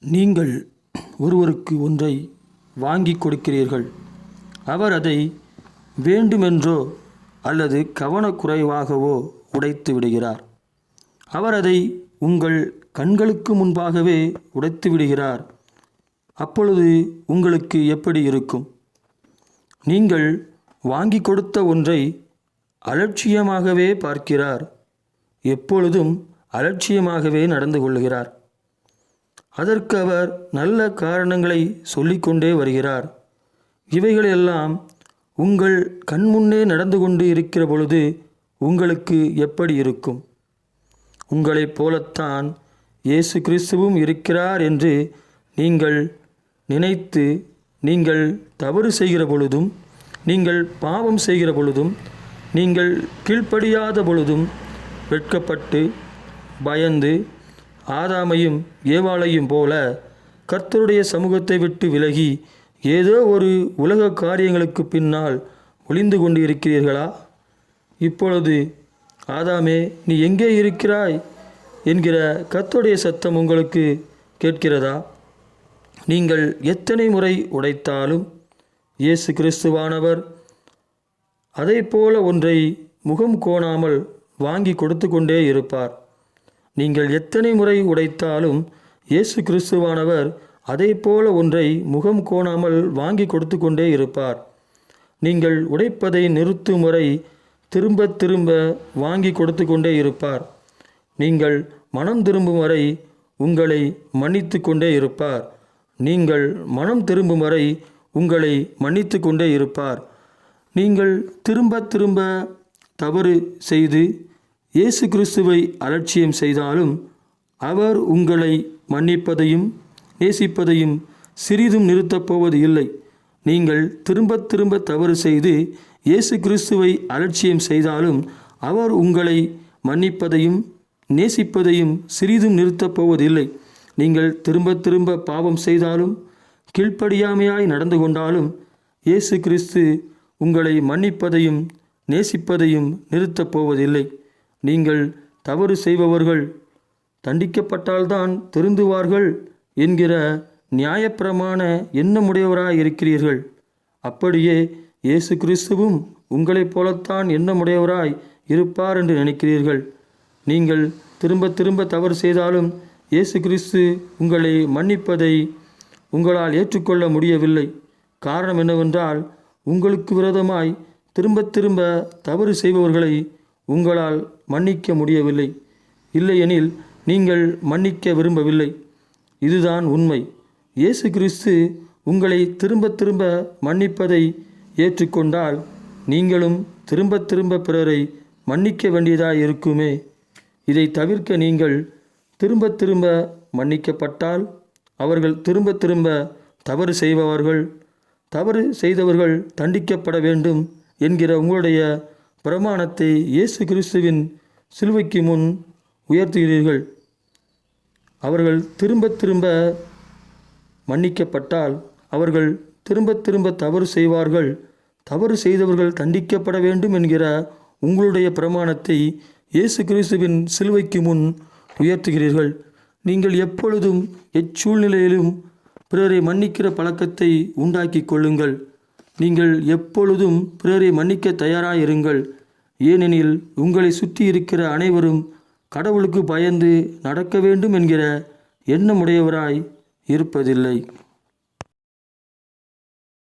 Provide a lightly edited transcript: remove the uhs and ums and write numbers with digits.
நீங்கள் ஒருவருக்கு ஒன்றை வாங்கி கொடுக்கிறீர்கள். அவர் அதை வேண்டுமென்றோ அல்லது கவனக்குறைவாகவோ உடைத்து விடுகிறார். அவர் அதை உங்கள் கண்களுக்கு முன்பாகவே உடைத்து விடுகிறார். அப்பொழுது உங்களுக்கு எப்படி இருக்கும்? நீங்கள் வாங்கி கொடுத்த ஒன்றை அலட்சியமாகவே பார்க்கிறார். எப்பொழுதும் அலட்சியமாகவே நடந்து கொள்கிறார். அதற்கு அவர் நல்ல காரணங்களை சொல்லிக்கொண்டே வருகிறார். இவைகளெல்லாம் உங்கள் கண்முன்னே நடந்து கொண்டு இருக்கிற பொழுது உங்களுக்கு எப்படி இருக்கும்? உங்களைப் போலத்தான் இயேசு கிறிஸ்துவும் இருக்கிறார் என்று நீங்கள் நினைத்து நீங்கள் தவறு செய்கிற பொழுதும், நீங்கள் பாவம் செய்கிற பொழுதும், நீங்கள் கீழ்ப்படியாத பொழுதும் வெட்கப்பட்டு பயந்து ஆதாமையும் ஏவாளையும் போல கர்த்தருடைய சமூகத்தை விட்டு விலகி ஏதோ ஒரு உலக காரியங்களுக்கு பின்னால் ஒளிந்து கொண்டு இருக்கிறீர்களா? இப்பொழுது ஆதாமே, நீ எங்கே இருக்கிறாய் என்கிற கர்த்தருடைய சத்தம் உங்களுக்கு கேட்கிறதா? நீங்கள் எத்தனை முறை உடைத்தாலும் இயேசு கிறிஸ்துவானவர் அதை போல ஒன்றை முகம் கோணாமல் வாங்கி கொடுத்து கொண்டே இருப்பார். நீங்கள் எத்தனை முறை உடைத்தாலும் இயேசு கிறிஸ்துவானவர் அதை போல ஒன்றை முகம் கோணாமல் வாங்கி கொடுத்து கொண்டே இருப்பார். நீங்கள் உடைப்பதை நிறுத்தும் வரை திரும்ப திரும்ப வாங்கி கொடுத்து கொண்டே இருப்பார். நீங்கள் மனம் திரும்பும் வரை உங்களை மன்னித்து கொண்டே இருப்பார். நீங்கள் மனம் திரும்பும் வரை உங்களை மன்னித்து கொண்டே இருப்பார். நீங்கள் திரும்ப திரும்ப தவறு செய்து இயேசு கிறிஸ்துவை அலட்சியம் செய்தாலும் அவர் உங்களை மன்னிப்பதையும் நேசிப்பதையும் சிறிதும் நிறுத்தப் போவது இல்லை. நீங்கள் திரும்ப திரும்ப தவறு செய்து இயேசு கிறிஸ்துவை அலட்சியம் செய்தாலும் அவர் உங்களை மன்னிப்பதையும் நேசிப்பதையும் சிறிதும் நிறுத்தப் போவதில்லை. நீங்கள் திரும்ப திரும்ப பாவம் செய்தாலும் கீழ்ப்படியாமையாய் நடந்து கொண்டாலும் இயேசு கிறிஸ்து உங்களை மன்னிப்பதையும் நேசிப்பதையும் நிறுத்தப் போவதில்லை. நீங்கள் தவறு செய்பவர்கள் தண்டிக்கப்பட்டால்தான் திருந்துவார்கள் என்கிற நியாயப்பிரமாண எண்ணமுடையவராய் இருக்கிறீர்கள். அப்படியே இயேசு கிறிஸ்துவும் உங்களைப் போலத்தான் எண்ணமுடையவராய் இருப்பார் என்று நினைக்கிறீர்கள். நீங்கள் திரும்ப திரும்ப தவறு செய்தாலும் இயேசு கிறிஸ்து உங்களை மன்னிப்பதை உங்களால் ஏற்றுக்கொள்ள முடியவில்லை. காரணம் என்னவென்றால், உங்களுக்கு விரோதமாய் திரும்ப திரும்ப தவறு செய்பவர்களை உங்களால் மன்னிக்க முடியவில்லை. இல்லையெனில் நீங்கள் மன்னிக்க விரும்பவில்லை. இதுதான் உண்மை. இயேசு கிறிஸ்து உங்களை திரும்ப திரும்ப மன்னிப்பதை ஏற்றுக்கொண்டால் நீங்களும் திரும்ப திரும்ப பிறரை மன்னிக்க வேண்டியதாக இருக்குமே. இதை தவிர்க்க நீங்கள் திரும்ப திரும்ப மன்னிக்கப்பட்டால் அவர்கள் திரும்ப திரும்ப தவறு செய்பவர்கள், தவறு செய்தவர்கள் தண்டிக்கப்பட வேண்டும் என்கிற உங்களுடைய பிரமாணத்தை இயேசு கிறிஸ்துவின் சிலுவைக்கு முன் உயர்த்துகிறீர்கள். அவர்கள் திரும்ப திரும்ப மன்னிக்கப்பட்டால் அவர்கள் திரும்ப திரும்ப தவறு செய்வார்கள். தவறு செய்தவர்கள் தண்டிக்கப்பட வேண்டும் என்கிற உங்களுடைய பிரமாணத்தை இயேசு கிறிஸ்துவின் சிலுவைக்கு முன் உயர்த்துகிறீர்கள். நீங்கள் எப்பொழுதும் எச்சூழ்நிலையிலும் பிறரை மன்னிக்கிற பழக்கத்தை உண்டாக்கி கொள்ளுங்கள். நீங்கள் எப்பொழுதும் பிறரை மன்னிக்க தயாராயிருங்கள். ஏனெனில் உங்களை சுற்றி இருக்கிற அனைவரும் கடவுளுக்கு பயந்து நடக்க வேண்டும் என்கிற எண்ணமுடையவராய் இருப்பதில்லை.